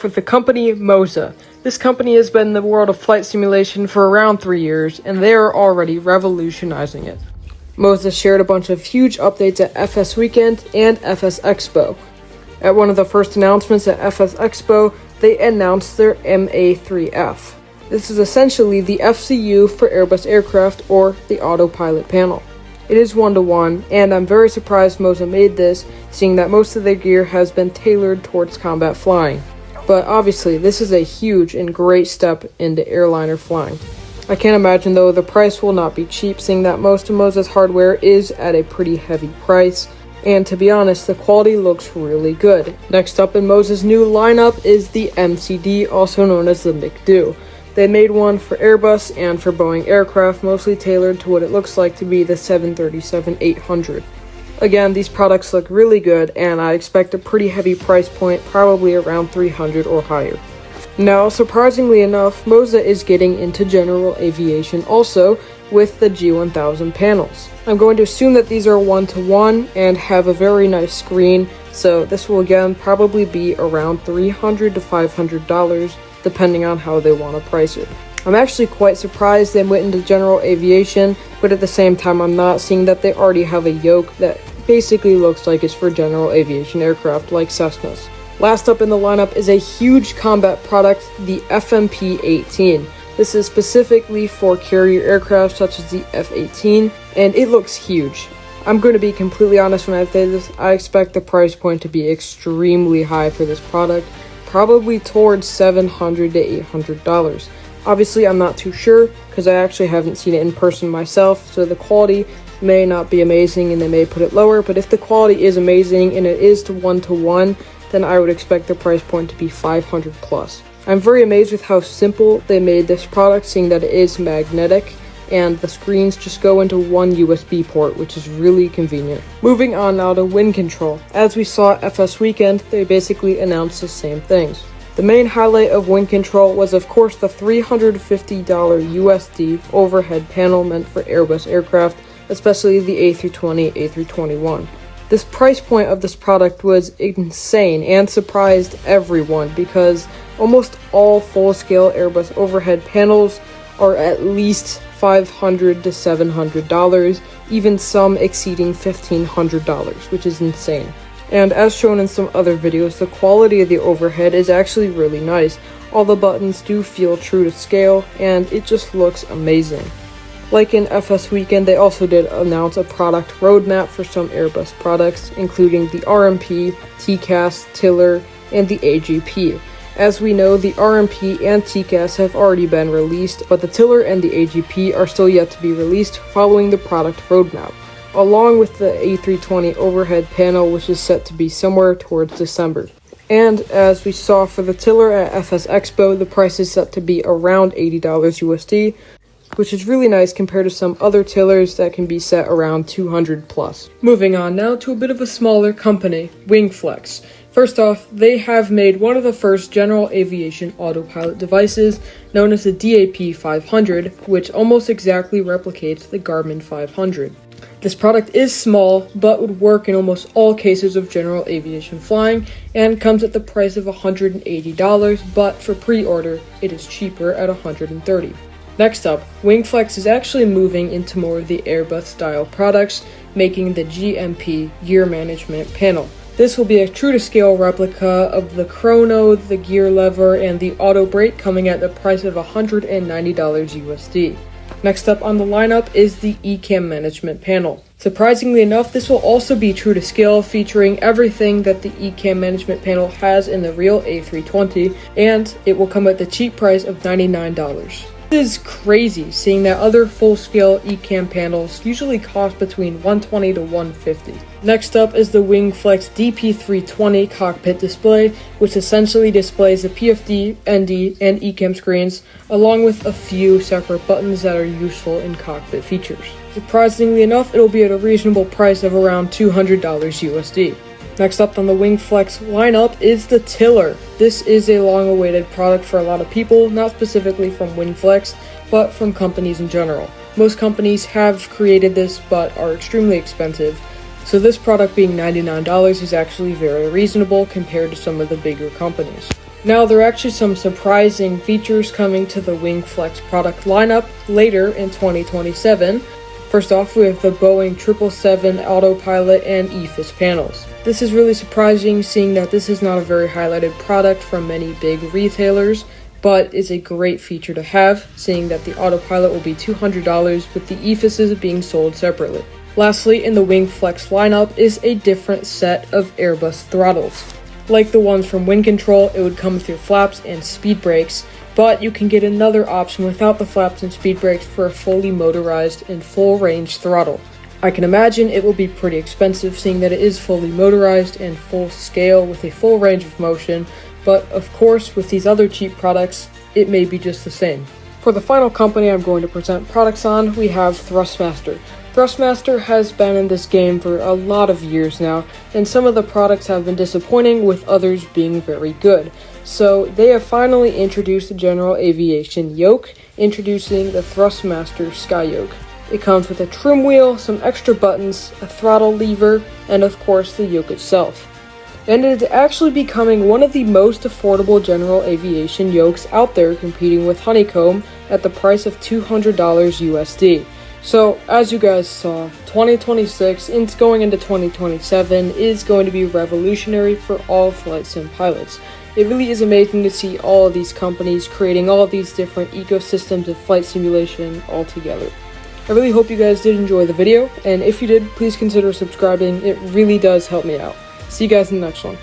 With the company Moza. This company has been in the world of flight simulation for around 3 years, and they are already revolutionizing it. Moza shared a bunch of huge updates at FS Weekend and FS Expo. At one of the first announcements at FS Expo, they announced their MA3F. This is essentially the FCU for Airbus aircraft, or the autopilot panel. It is 1-to-1, and I'm very surprised Moza made this, seeing that most of their gear has been tailored towards combat flying. But obviously, this is a huge and great step into airliner flying. I can't imagine though the price will not be cheap, seeing that most of Moza's hardware is at a pretty heavy price, and to be honest, the quality looks really good. Next up in Moza's new lineup is the MCD, also known as the McDo. They made one for Airbus and for Boeing aircraft, mostly tailored to what it looks like to be the 737-800. Again, these products look really good, and I expect a pretty heavy price point, probably around $300 or higher. Now, surprisingly enough, Moza is getting into general aviation also with the G1000 panels. I'm going to assume that these are 1-to-1 and have a very nice screen, so this will again probably be around $300 to $500, depending on how they want to price it. I'm actually quite surprised they went into general aviation, but at the same time I'm not, seeing that they already have a yoke that basically looks like it's for general aviation aircraft like Cessnas. Last up in the lineup is a huge combat product, the FMP-18. This is specifically for carrier aircraft such as the F-18, and it looks huge. I'm going to be completely honest when I say this, I expect the price point to be extremely high for this product, probably towards $700 to $800. Obviously, I'm not too sure, because I actually haven't seen it in person myself, so the quality may not be amazing and they may put it lower, but if the quality is amazing and it is to 1-to-1, then I would expect the price point to be $500 plus. I'm very amazed with how simple they made this product, seeing that it is magnetic, and the screens just go into one USB port, which is really convenient. Moving on now to WinControl. As we saw at FS Weekend, they basically announced the same things. The main highlight of WinControl was of course the $350 USD overhead panel meant for Airbus aircraft, especially the A320, A321. This price point of this product was insane and surprised everyone, because almost all full-scale Airbus overhead panels are at least $500 to $700, even some exceeding $1,500, which is insane. And as shown in some other videos, the quality of the overhead is actually really nice. All the buttons do feel true to scale, and it just looks amazing. Like in FS Weekend, they also did announce a product roadmap for some Airbus products, including the RMP, TCAS, Tiller, and the AGP. As we know, the RMP and TCAS have already been released, but the Tiller and the AGP are still yet to be released following the product roadmap, along with the A320 overhead panel, which is set to be somewhere towards December. And as we saw for the Tiller at FS Expo, the price is set to be around $80 USD, which is really nice compared to some other Tillers that can be set around $200 plus. Moving on now to a bit of a smaller company, Wingflex. First off, they have made one of the first general aviation autopilot devices, known as the DAP 500, which almost exactly replicates the Garmin 500. This product is small, but would work in almost all cases of general aviation flying, and comes at the price of $180, but for pre-order, it is cheaper at $130. Next up, Wingflex is actually moving into more of the Airbus-style products, making the GMP gear management panel. This will be a true-to-scale replica of the chrono, the gear lever, and the auto brake, coming at the price of $190 USD. Next up on the lineup is the eCam management panel. Surprisingly enough, this will also be true to scale, featuring everything that the eCam management panel has in the real A320, and it will come at the cheap price of $99. This is crazy, seeing that other full-scale eCam panels usually cost between $120 to $150. Next up is the Wingflex DP320 cockpit display, which essentially displays the PFD, ND, and eCam screens, along with a few separate buttons that are useful in cockpit features. Surprisingly enough, it'll be at a reasonable price of around $200 USD. Next up on the Wingflex lineup is the Tiller. This is a long-awaited product for a lot of people, not specifically from Wingflex, but from companies in general. Most companies have created this, but are extremely expensive, so this product being $99 is actually very reasonable compared to some of the bigger companies. Now, there are actually some surprising features coming to the Wingflex product lineup later in 2027. First off, we have the Boeing 777 autopilot and EFIS panels. This is really surprising, seeing that this is not a very highlighted product from many big retailers, but is a great feature to have, seeing that the autopilot will be $200 with the EFISs being sold separately. Lastly, in the Wingflex lineup is a different set of Airbus throttles. Like the ones from WinControl, it would come with your flaps and speed brakes, but you can get another option without the flaps and speed brakes for a fully motorized and full range throttle. I can imagine it will be pretty expensive, seeing that it is fully motorized and full scale with a full range of motion, but of course with these other cheap products, it may be just the same. For the final company I'm going to present products on, we have Thrustmaster. Thrustmaster has been in this game for a lot of years now, and some of the products have been disappointing, with others being very good. So they have finally introduced the general aviation yoke, introducing the Thrustmaster Sky Yoke. It comes with a trim wheel, some extra buttons, a throttle lever, and of course the yoke itself. And it is actually becoming one of the most affordable general aviation yokes out there, competing with Honeycomb at the price of $200 USD. So, as you guys saw, 2026 and going into 2027 is going to be revolutionary for all flight sim pilots. It really is amazing to see all of these companies creating all of these different ecosystems of flight simulation all together. I really hope you guys did enjoy the video, and if you did, please consider subscribing. It really does help me out. See you guys in the next one.